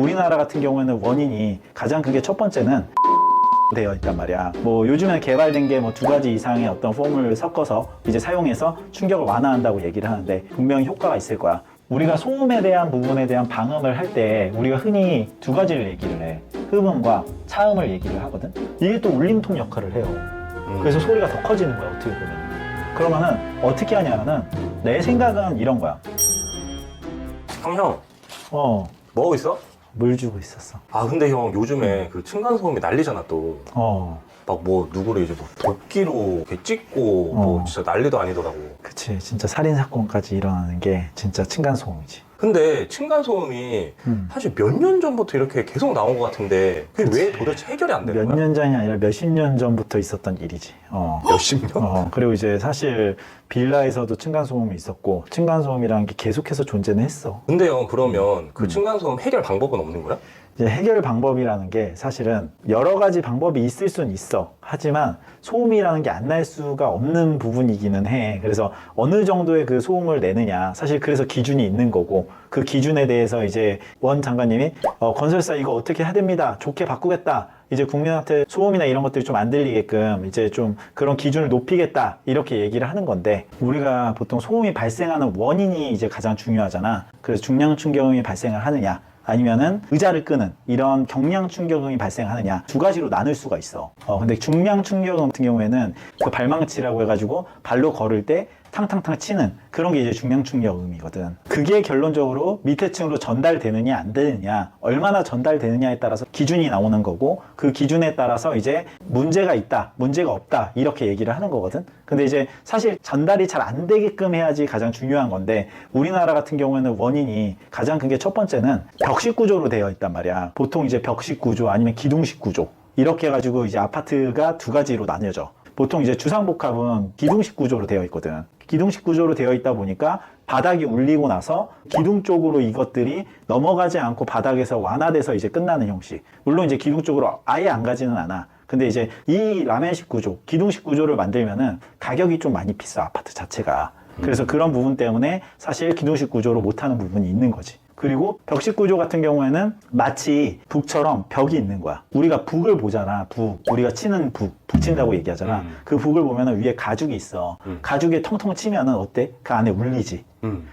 우리나라 같은 경우에는 원인이 가장 크게 첫 번째는 되어 있단 말이야. 뭐 요즘에 개발된 게 뭐 2가지 이상의 어떤 폼을 섞어서 이제 사용해서 충격을 완화한다고 얘기를 하는데 분명히 효과가 있을 거야. 우리가 소음에 대한 부분에 대한 방음을 할 때 우리가 흔히 2가지를 얘기를 해. 흡음과 차음을 얘기를 하거든. 이게 또 울림통 역할을 해요. 그래서 소리가 더 커지는 거야, 어떻게 보면. 그러면은 어떻게 하냐면은 내 생각은 이런 거야. 형, 뭐 하고 있어? 물 주고 있었어. 아 근데 형 요즘에 그 층간소음이 난리잖아 또. 막 뭐 누구를 이제 뭐 도끼로 이렇게 찍고 뭐 진짜 난리도 아니더라고. 그치. 진짜 살인사건까지 일어나는 게 진짜 층간소음이지. 근데 층간소음이 사실 몇 년 전부터 이렇게 계속 나온 것 같은데 그게 왜 도대체 해결이 안 되는 몇 거야? 년 전이 아니라 몇십 년 전부터 있었던 일이지. 몇십 년? 그리고 이제 사실 빌라에서도 층간소음이 있었고 층간소음이라는 게 계속해서 존재는 했어. 근데 형 그러면 그 층간소음 해결 방법은 없는 거야? 이제 해결 방법이라는 게 사실은 여러 가지 방법이 있을 수는 있어. 하지만 소음이라는 게 안 날 수가 없는 부분이기는 해. 그래서 어느 정도의 그 소음을 내느냐. 사실 그래서 기준이 있는 거고 그 기준에 대해서 이제 원 장관님이 건설사 이거 어떻게 해야 됩니다. 좋게 바꾸겠다. 이제 국민한테 소음이나 이런 것들이 좀 안 들리게끔 이제 좀 그런 기준을 높이겠다. 이렇게 얘기를 하는 건데 우리가 보통 소음이 발생하는 원인이 이제 가장 중요하잖아. 그래서 중량 충격음이 발생을 하느냐. 아니면은 의자를 끄는 이런 경량 충격음이 발생하느냐 2가지로 나눌 수가 있어. 근데 중량 충격음 같은 경우에는 그 발망치라고 해가지고 발로 걸을 때 탕탕탕 치는 그런 게 이제 중량 충격음이거든. 그게 결론적으로 밑에 층으로 전달되느냐 안 되느냐 얼마나 전달되느냐에 따라서 기준이 나오는 거고 그 기준에 따라서 이제 문제가 있다 문제가 없다 이렇게 얘기를 하는 거거든. 근데 이제 사실 전달이 잘 안 되게끔 해야지 가장 중요한 건데 우리나라 같은 경우에는 원인이 가장 큰 게 첫 번째는 벽식 구조로 되어 있단 말이야. 보통 이제 벽식 구조 아니면 기둥식 구조 이렇게 해가지고 이제 아파트가 2가지로 나뉘어져. 보통 이제 주상복합은 기둥식 구조로 되어 있거든. 기둥식 구조로 되어 있다 보니까 바닥이 울리고 나서 기둥 쪽으로 이것들이 넘어가지 않고 바닥에서 완화돼서 이제 끝나는 형식. 물론 이제 기둥 쪽으로 아예 안 가지는 않아. 근데 이제 이 라멘식 구조, 기둥식 구조를 만들면은 가격이 좀 많이 비싸, 아파트 자체가. 그래서 그런 부분 때문에 사실 기둥식 구조로 못하는 부분이 있는 거지. 그리고 벽식 구조 같은 경우에는 마치 북처럼 벽이 있는 거야. 우리가 북을 보잖아. 북. 우리가 치는 북. 북 친다고 얘기하잖아. 그 북을 보면은 위에 가죽이 있어. 가죽에 텅텅 치면은 어때? 그 안에 울리지.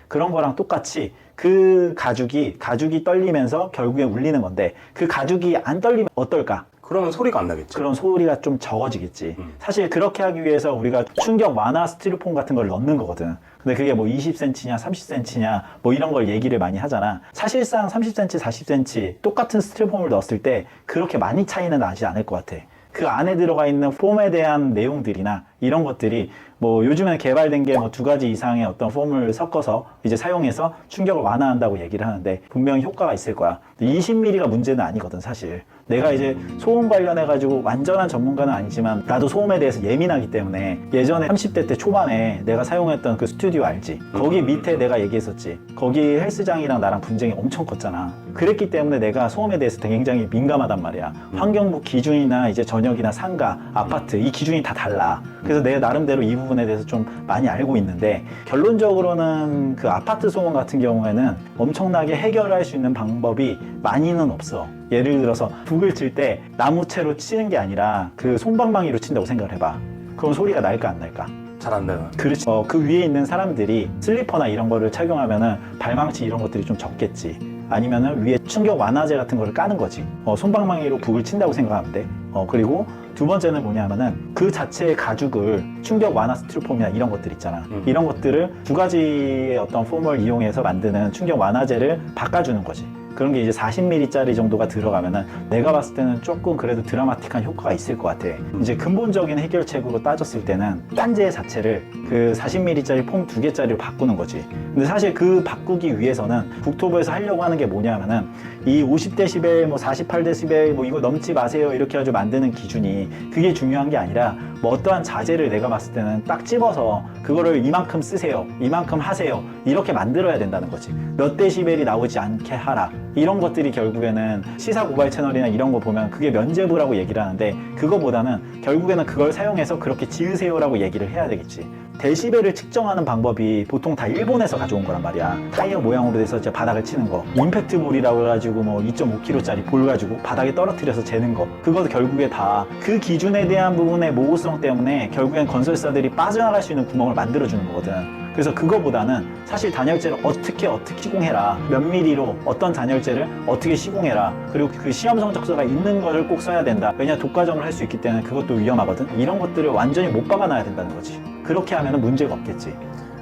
그런 거랑 똑같이 그 가죽이 떨리면서 결국에 울리는 건데 그 가죽이 안 떨리면 어떨까? 그러면 소리가 안 나겠지. 그런 소리가 좀 적어지겠지. 사실 그렇게 하기 위해서 우리가 충격 완화 스티로폼 같은 걸 넣는 거거든. 근데 그게 뭐 20cm냐 30cm냐 뭐 이런 걸 얘기를 많이 하잖아. 사실상 30cm 40cm 똑같은 스티로폼을 넣었을 때 그렇게 많이 차이는 나지 않을 것 같아. 그 안에 들어가 있는 폼에 대한 내용들이나 이런 것들이 뭐 요즘에는 개발된 게 뭐 2가지 이상의 어떤 폼을 섞어서 이제 사용해서 충격을 완화한다고 얘기를 하는데 분명히 효과가 있을 거야. 20mm가 문제는 아니거든 사실. 내가 이제 소음 관련해가지고 완전한 전문가는 아니지만 나도 소음에 대해서 예민하기 때문에 예전에 30대 때 초반에 내가 사용했던 그 스튜디오 알지? 거기 밑에 내가 얘기했었지. 거기 헬스장이랑 나랑 분쟁이 엄청 컸잖아. 그랬기 때문에 내가 소음에 대해서 굉장히 민감하단 말이야. 환경부 기준이나 이제 전역이나 상가, 아파트 이 기준이 다 달라. 그래서 내 나름대로 이 부분에 대해서 좀 많이 알고 있는데 결론적으로는 그 아파트 소음 같은 경우에는 엄청나게 해결할 수 있는 방법이 많이는 없어. 예를 들어서 북을 칠 때 나무채로 치는 게 아니라 그 솜방망이로 친다고 생각을 해봐. 그럼 소리가 날까 안 날까? 잘 안 나요. 그렇지. 그 위에 있는 사람들이 슬리퍼나 이런 거를 착용하면은 발망치 이런 것들이 좀 적겠지. 아니면은 위에 충격 완화제 같은 거를 까는 거지. 솜방망이로 북을 친다고 생각하면 돼. 그리고 2번째는 뭐냐면은 그 자체의 가죽을 충격 완화 스티로폼이나 이런 것들 있잖아. 이런 것들을 2가지의 어떤 폼을 이용해서 만드는 충격 완화제를 바꿔주는 거지. 그런 게 이제 40mm짜리 정도가 들어가면은 내가 봤을 때는 조금 그래도 드라마틱한 효과가 있을 것 같아. 이제 근본적인 해결책으로 따졌을 때는 딴재 자체를 그 40mm짜리 폼 2개짜리로 바꾸는 거지. 근데 사실 그 바꾸기 위해서는 국토부에서 하려고 하는 게 뭐냐면은 이 50dB, 뭐 48dB, 뭐 이거 넘지 마세요 이렇게 해가지고 만드는 기준이 그게 중요한 게 아니라 뭐 어떠한 자재를 내가 봤을 때는 딱 집어서 그거를 이만큼 쓰세요, 이만큼 하세요 이렇게 만들어야 된다는 거지. 몇 데시벨이 나오지 않게 하라. 이런 것들이 결국에는 시사 고발 채널이나 이런 거 보면 그게 면죄부라고 얘기를 하는데, 그거보다는 결국에는 그걸 사용해서 그렇게 지으세요라고 얘기를 해야 되겠지. 데시벨을 측정하는 방법이 보통 다 일본에서 가져온 거란 말이야. 타이어 모양으로 돼서 이제 바닥을 치는 거, 임팩트 볼이라고 해가지고 뭐 2.5kg짜리 볼 가지고 바닥에 떨어뜨려서 재는 거, 그것도 결국에 다 그 기준에 대한 부분의 모호성 때문에 결국엔 건설사들이 빠져나갈 수 있는 구멍을 만들어주는 거거든. 그래서 그거보다는 사실 단열재를 어떻게 시공해라, 몇 미리로 어떤 단열재를 어떻게 시공해라, 그리고 그 시험 성적서가 있는 거를 꼭 써야 된다. 왜냐, 독과점을 할 수 있기 때문에 그것도 위험하거든. 이런 것들을 완전히 못 박아놔야 된다는 거지. 그렇게 하면 문제가 없겠지.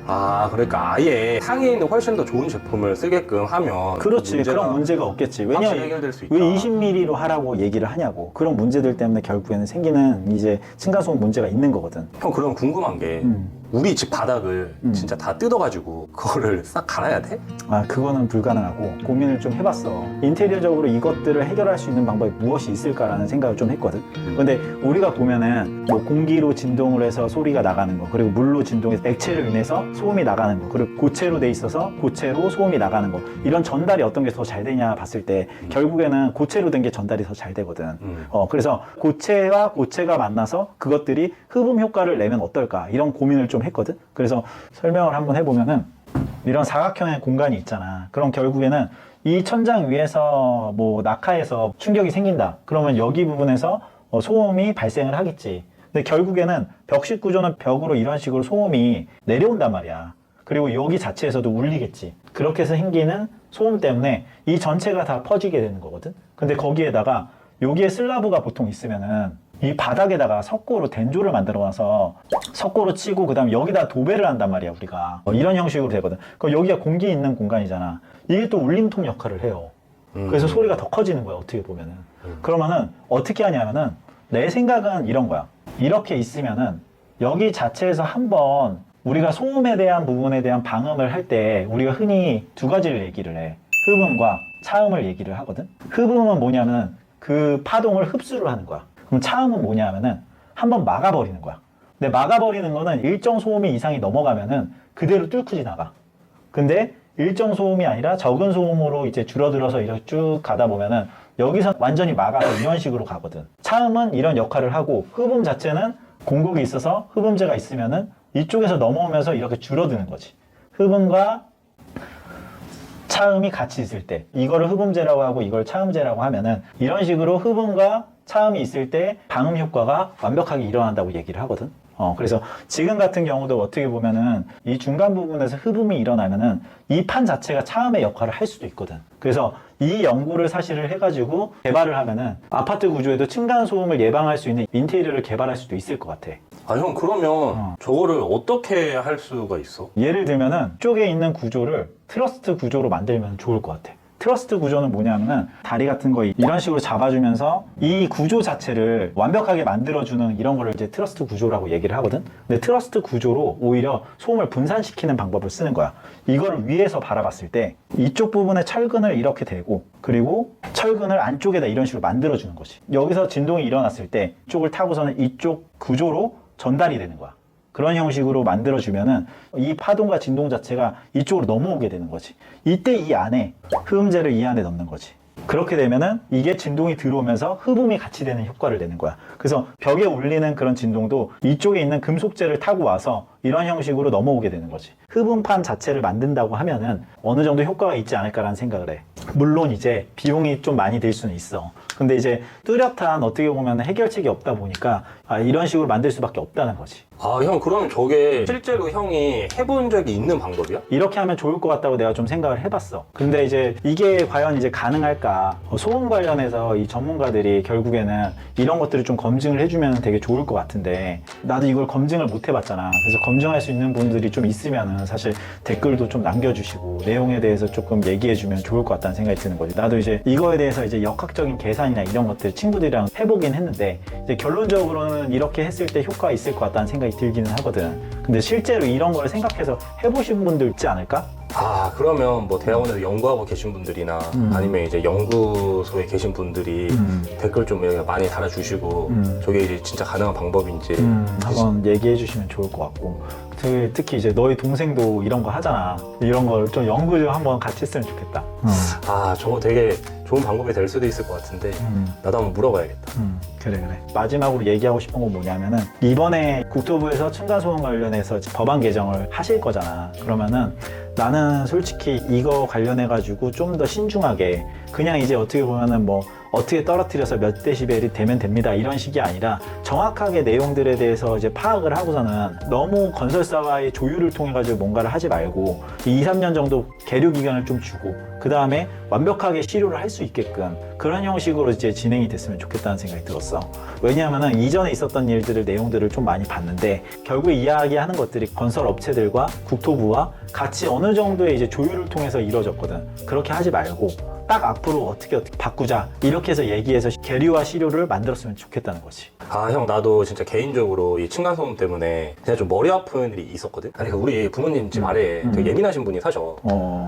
아, 그러니까 아예 상위에 있는 훨씬 더 좋은 제품을 쓰게끔 하면 그렇지. 그런 문제가 없겠지. 확실히 왜냐면 해결될 수 있다. 왜 20mm로 하라고 얘기를 하냐고. 그런 문제들 때문에 결국에는 생기는 이제 층간소음 문제가 있는 거거든. 형, 그럼 궁금한 게 우리 집 바닥을 진짜 다 뜯어가지고 그거를 싹 갈아야 돼? 아, 그거는 불가능하고 고민을 좀 해봤어. 인테리어적으로 이것들을 해결할 수 있는 방법이 무엇이 있을까라는 생각을 좀 했거든. 근데 우리가 보면은 뭐 공기로 진동을 해서 소리가 나가는 거, 그리고 물로 진동해서 액체로 인해서 소음이 나가는 거, 그리고 고체로 돼 있어서 고체로 소음이 나가는 거, 이런 전달이 어떤 게 더 잘 되냐 봤을 때 결국에는 고체로 된 게 전달이 더 잘 되거든. 그래서 고체와 고체가 만나서 그것들이 흡음 효과를 내면 어떨까, 이런 고민을 좀 했거든. 그래서 설명을 한번 해보면은, 이런 사각형의 공간이 있잖아. 그럼 결국에는 이 천장 위에서 뭐 낙하해서 충격이 생긴다. 그러면 여기 부분에서 소음이 발생을 하겠지. 근데 결국에는 벽식 구조는 벽으로 이런 식으로 소음이 내려온단 말이야. 그리고 여기 자체에서도 울리겠지. 그렇게 해서 생기는 소음 때문에 이 전체가 다 퍼지게 되는 거거든. 근데 거기에다가 여기에 슬라브가 보통 있으면은 이 바닥에다가 석고로 된조를 만들어 놔서 석고로 치고 그다음 여기다 도배를 한단 말이야, 우리가. 이런 형식으로 되거든. 그럼 여기가 공기 있는 공간이잖아. 이게 또 울림통 역할을 해요. 그래서 소리가 더 커지는 거야, 어떻게 보면은. 그러면은 어떻게 하냐면은, 내 생각은 이런 거야. 이렇게 있으면은 여기 자체에서 한번 우리가 소음에 대한 부분에 대한 방음을 할 때 우리가 흔히 두 가지를 얘기를 해. 흡음과 차음을 얘기를 하거든. 흡음은 뭐냐면 그 파동을 흡수를 하는 거야. 그럼 차음은 뭐냐면은 한번 막아버리는 거야. 근데 막아버리는 거는 일정 소음이 이상이 넘어가면은 그대로 뚫고 지나가. 근데 일정 소음이 아니라 적은 소음으로 이제 줄어들어서 이렇게 쭉 가다 보면은 여기서 완전히 막아서 이런 식으로 가거든. 차음은 이런 역할을 하고, 흡음 자체는 공곡이 있어서 흡음재가 있으면은 이쪽에서 넘어오면서 이렇게 줄어드는 거지. 흡음과 차음이 같이 있을 때, 이거를 흡음재라고 하고 이걸 차음재라고 하면은, 이런 식으로 흡음과 차음이 있을 때 방음 효과가 완벽하게 일어난다고 얘기를 하거든. 그래서 지금 같은 경우도 어떻게 보면은 이 중간 부분에서 흡음이 일어나면은 이 판 자체가 차음의 역할을 할 수도 있거든. 그래서 이 연구를 사실을 해가지고 개발을 하면은 아파트 구조에도 층간 소음을 예방할 수 있는 인테리어를 개발할 수도 있을 것 같아. 아, 형, 그러면 저거를 어떻게 할 수가 있어? 예를 들면은 쪽에 있는 구조를 트러스트 구조로 만들면 좋을 것 같아. 트러스트 구조는 뭐냐면은 다리 같은 거 이런 식으로 잡아주면서 이 구조 자체를 완벽하게 만들어주는 이런 거를 이제 트러스트 구조라고 얘기를 하거든. 근데 트러스트 구조로 오히려 소음을 분산시키는 방법을 쓰는 거야. 이거를 위에서 바라봤을 때 이쪽 부분에 철근을 이렇게 대고, 그리고 철근을 안쪽에다 이런 식으로 만들어주는 거지. 여기서 진동이 일어났을 때 이쪽을 타고서는 이쪽 구조로 전달이 되는 거야. 그런 형식으로 만들어주면은 이 파동과 진동 자체가 이쪽으로 넘어오게 되는 거지. 이때 이 안에 흡음재를 이 안에 넣는 거지. 그렇게 되면은 이게 진동이 들어오면서 흡음이 같이 되는 효과를 내는 거야. 그래서 벽에 울리는 그런 진동도 이쪽에 있는 금속재를 타고 와서 이런 형식으로 넘어오게 되는 거지. 흡음판 자체를 만든다고 하면은 어느 정도 효과가 있지 않을까라는 생각을 해. 물론 이제 비용이 좀 많이 들 수는 있어. 근데 이제 뚜렷한 어떻게 보면 해결책이 없다 보니까 이런 식으로 만들 수밖에 없다는 거지. 아, 형, 그럼 저게 실제로 형이 해본 적이 있는 방법이야? 이렇게 하면 좋을 것 같다고 내가 좀 생각을 해봤어. 근데 이제 이게 과연 이제 가능할까? 소음 관련해서 이 전문가들이 결국에는 이런 것들을 좀 검증을 해주면 되게 좋을 것 같은데, 나도 이걸 검증을 못 해봤잖아. 그래서 검증할 수 있는 분들이 좀 있으면은 사실 댓글도 좀 남겨주시고 내용에 대해서 조금 얘기해주면 좋을 것 같다는 생각이 드는 거지. 나도 이제 이거에 대해서 이제 역학적인 계산이나 이런 것들 친구들이랑 해보긴 했는데, 이제 결론적으로는 이렇게 했을 때 효과가 있을 것 같다는 생각이 들기는 하거든. 근데 실제로 이런 걸 생각해서 해보신 분들 있지 않을까? 아, 그러면 뭐 대학원에서 연구하고 계신 분들이나 아니면 이제 연구소에 계신 분들이 댓글 좀 많이 달아주시고 저게 이제 진짜 가능한 방법인지 한번 얘기해 주시면 좋을 것 같고, 특히 이제 너희 동생도 이런 거 하잖아. 이런 걸 좀 연구 좀 한번 같이 했으면 좋겠다. 아, 저거 되게 좋은 방법이 될 수도 있을 것 같은데 나도 한번 물어봐야겠다. 그래. 마지막으로 얘기하고 싶은 건 뭐냐면은, 이번에 국토부에서 층간소음 관련해서 법안 개정을 하실 거잖아. 그러면은 나는 솔직히 이거 관련해 가지고 좀 더 신중하게, 그냥 이제 어떻게 보면은 뭐 어떻게 떨어뜨려서 몇 데시벨이 되면 됩니다 이런 식이 아니라 정확하게 내용들에 대해서 이제 파악을 하고서는 너무 건설사와의 조율을 통해 가지고 뭔가를 하지 말고 2, 3년 정도 계류 기간을 좀 주고, 그 다음에 완벽하게 실효를 할 수 있게끔 그런 형식으로 이제 진행이 됐으면 좋겠다는 생각이 들었어. 왜냐하면은 이전에 있었던 일들을, 내용들을 좀 많이 봤는데, 결국에 이야기하는 것들이 건설 업체들과 국토부와 같이 어느 정도의 이제 조율을 통해서 이루어졌거든. 그렇게 하지 말고 딱 앞으로 어떻게 바꾸자 이렇게 해서 얘기해서 계류와 실효를 만들었으면 좋겠다는 거지. 아, 형, 나도 진짜 개인적으로 이 층간소음 때문에 진짜 좀 머리 아픈 일이 있었거든? 아니, 우리 부모님 집 아래에 되게 예민하신 분이 사셔.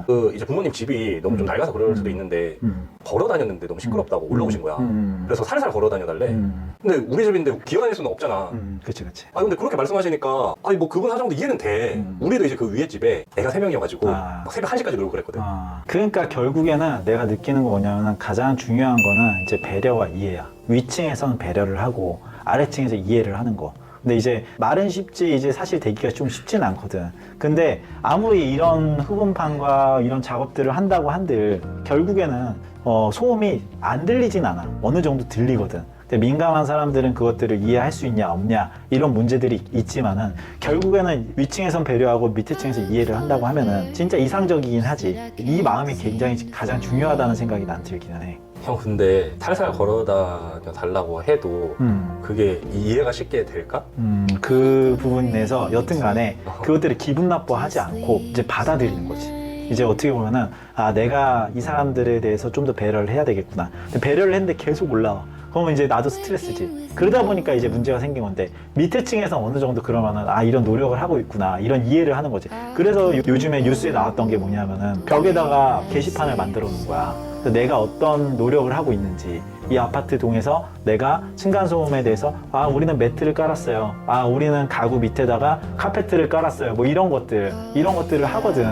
그 이제 부모님 집이 너무 좀 낡아서 그럴 수도 있는데 걸어 다녔는데 너무 시끄럽다고 올라오신 거야. 그래서 살살 걸어 다녀달래. 근데 우리 집인데 기어다닐 수는 없잖아. 그치. 아, 근데 그렇게 말씀하시니까 아니 뭐 그분 사정도 이해는 돼. 우리도 이제 그 위에 집에 애가 3명이어가지고 막 새벽 1시까지 놀고 그랬거든. 그러니까 결국에는 내가 느끼는 거 뭐냐면, 가장 중요한 거는 이제 배려와 이해야. 위층에서는 배려를 하고 아래층에서 이해를 하는 거. 근데 이제 말은 쉽지 이제 사실 되기가 좀 쉽진 않거든. 근데 아무리 이런 흡음판과 이런 작업들을 한다고 한들 결국에는 소음이 안 들리진 않아. 어느 정도 들리거든. 근데 민감한 사람들은 그것들을 이해할 수 있냐 없냐 이런 문제들이 있지만은, 결국에는 위층에선 배려하고 밑에 층에서 이해를 한다고 하면은 진짜 이상적이긴 하지. 이 마음이 굉장히 가장 중요하다는 생각이 난 들기는 해. 형, 근데 살살 걸어 다녀 달라고 해도 그게 이해가 쉽게 될까? 그 부분에서 여튼 간에 그것들을 기분 나빠하지 않고 이제 받아들이는 거지. 이제 어떻게 보면은, 아, 내가 이 사람들에 대해서 좀 더 배려를 해야 되겠구나. 근데 배려를 했는데 계속 올라와. 그러면 이제 나도 스트레스지. 그러다 보니까 이제 문제가 생긴 건데, 밑에 층에서 어느 정도 그러면은, 아, 이런 노력을 하고 있구나, 이런 이해를 하는 거지. 그래서 요즘에 뉴스에 나왔던 게 뭐냐면은, 벽에다가 게시판을 만들어 놓은 거야. 그래서 내가 어떤 노력을 하고 있는지, 이 아파트 동에서 내가 층간소음에 대해서, 아, 우리는 매트를 깔았어요, 아, 우리는 가구 밑에다가 카페트를 깔았어요, 뭐 이런 것들을 하거든.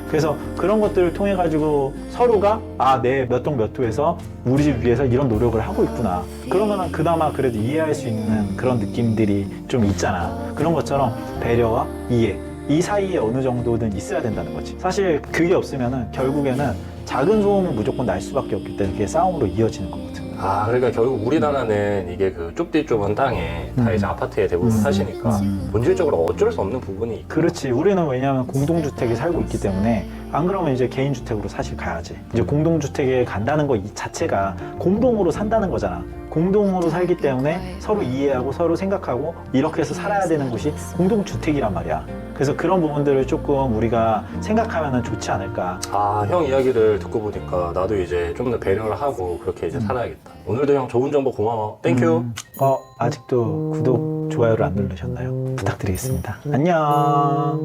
그래서 그런 것들을 통해 가지고 서로가, 아, 내 몇 동 몇 호에서 우리 집 위해서 이런 노력을 하고 있구나. 그러면은 그나마 그래도 이해할 수 있는 그런 느낌들이 좀 있잖아. 그런 것처럼 배려와 이해, 이 사이에 어느 정도는 있어야 된다는 거지. 사실 그게 없으면은 결국에는 작은 소음은 무조건 날 수밖에 없기 때문에 그게 싸움으로 이어지는 거거든. 아, 그러니까 결국 우리나라는 이게 그 좁디 좁은 땅에 다 이제 아파트에 대부분 사시니까 본질적으로 어쩔 수 없는 부분이 있고. 그렇지. 우리는 왜냐하면 공동주택에 살고 있기 때문에, 안 그러면 이제 개인주택으로 사실 가야지. 이제 공동주택에 간다는 거 이 자체가 공동으로 산다는 거잖아. 공동으로 살기 때문에 서로 이해하고 서로 생각하고 이렇게 해서 살아야 되는 곳이 공동주택이란 말이야. 그래서 그런 부분들을 조금 우리가 생각하면 좋지 않을까. 아, 형 이야기를 듣고 보니까 나도 이제 좀 더 배려를 하고 그렇게 이제 살아야겠다. 오늘도 형 좋은 정보 고마워. 땡큐. 아직도 구독, 좋아요를 안 누르셨나요? 부탁드리겠습니다. 안녕.